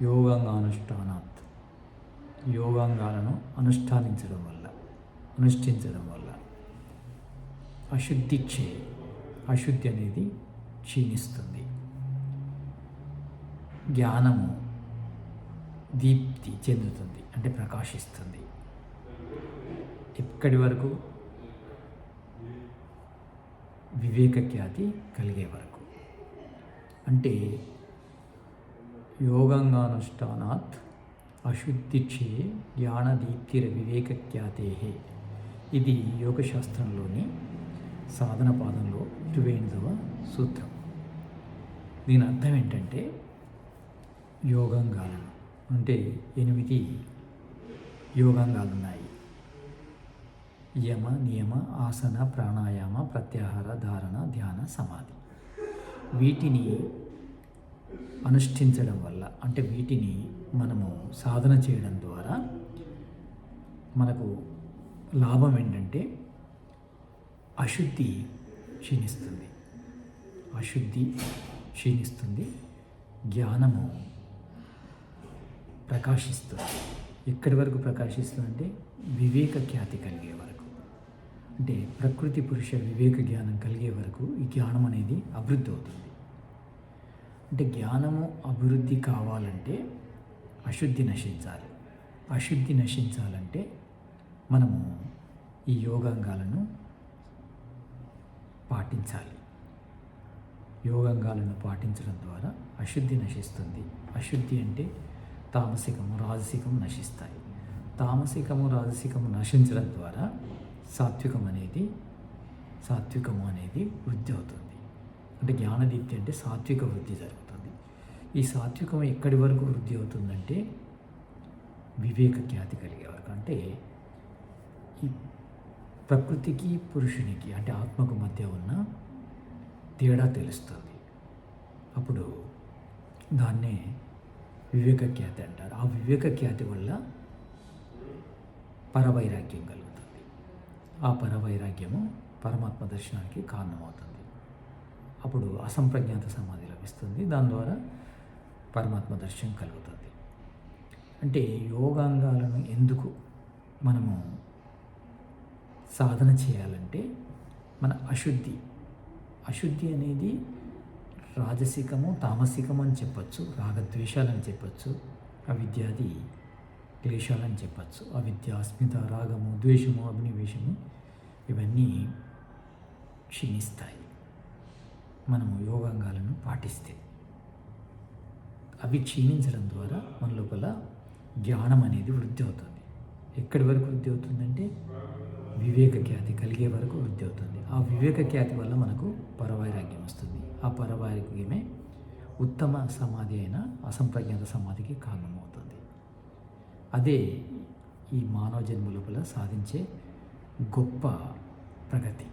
యోగాంగానుష్ఠానాత్, యోగాంగాలను అనుష్ఠించడం వల్ల అశుద్ధి అనేది క్షీణిస్తుంది. జ్ఞానము దీప్తి చెందుతుంది, అంటే ప్రకాశిస్తుంది. ఎక్కడి వరకు? వివేక ఖ్యాతి కలిగే వరకు. అంటే యోగాంగానుష్ఠానాత్ అశుద్ధిక్షే జ్ఞానదీప్తిర వివేక ఖ్యాతే. ఇది యోగశాస్త్రంలోని సాధన పాదంలో 28వ సూత్రం. దీని అర్థం ఏంటంటే, యోగాంగాలను అంటే 8 యోగాంగాలు ఉన్నాయి. యమ, నియమ, ఆసన, ప్రాణాయామ, ప్రత్యాహార, ధారణ, ధ్యాన, సమాధి. వీటిని అనుష్ఠించడం వల్ల, అంటే వీటిని మనము సాధన చేయడం ద్వారా మనకు లాభం ఏంటంటే అశుద్ధి క్షీణిస్తుంది, జ్ఞానము ప్రకాశిస్తుంది. ఎక్కడి వరకు ప్రకాశిస్తుందంటే వివేక ఖ్యాతి కలిగే వరకు, అంటే ప్రకృతి పురుష వివేక జ్ఞానం కలిగే వరకు ఈ జ్ఞానం అనేది అభివృద్ధి అవుతుంది. అంటే జ్ఞానము అభివృద్ధి కావాలంటే అశుద్ధి నశించాలంటే మనము ఈ యోగాంగాలను పాటించాలి. యోగాంగాలను పాటించడం ద్వారా అశుద్ధి నశిస్తుంది. అశుద్ధి అంటే తామసికము, రాజసికము నశిస్తాయి. తామసికము, రాజసికము నశించడం ద్వారా సాత్వికము అనేది వృద్ధి అవుతుంది. అంటే జ్ఞానదీప్తి అంటే సాత్విక వృద్ధి జరుగుతుంది. ఈ సాత్వికం ఎక్కడి వరకు వృద్ధి అవుతుందంటే వివేక ఖ్యాతి కలిగే వరకు. అంటే ఈ ప్రకృతికి పురుషునికి, అంటే ఆత్మకు మధ్య ఉన్న తేడా తెలుస్తుంది. అప్పుడు దాన్నే వివేక ఖ్యాతి అంటారు. ఆ వివేక ఖ్యాతి వల్ల పరవైరాగ్యం కలుగుతుంది. ఆ పరవైరాగ్యము పరమాత్మ దర్శనానికి కారణమవుతుంది. అప్పుడు అసంప్రజ్ఞాత సమాధి లభిస్తుంది. దాని ద్వారా పరమాత్మ దర్శనం కలుగుతుంది. అంటే యోగాంగాలను ఎందుకు మనము సాధన చేయాలంటే, మన అశుద్ధి అనేది రాజసికము, తామసికము అని చెప్పచ్చు, రాగద్వేషాలని చెప్పచ్చు, అవిద్యాది క్లేశాలని చెప్పచ్చు. అవిద్య, అస్మిత, రాగము, ద్వేషము, అభినివేశము ఇవన్నీ క్షీణిస్తాయి మనము యోగాంగాలను పాటిస్తే. అవి క్షీణించడం ద్వారా మన లోపల జ్ఞానం అనేది వృద్ధి అవుతుంది. ఎక్కడి వరకు వృద్ధి అవుతుందంటే వివేక ఖ్యాతి కలిగే వరకు వృద్ధి అవుతుంది. ఆ వివేక ఖ్యాతి వల్ల మనకు పరవైరాగ్యం వస్తుంది. ఆ పరవైరాగ్యమే ఉత్తమ సమాధి అయిన అసంప్రజ్ఞాత సమాధికి కారణమవుతుంది. అదే ఈ మానవ జన్మ లోపల సాధించే గొప్ప ప్రగతి.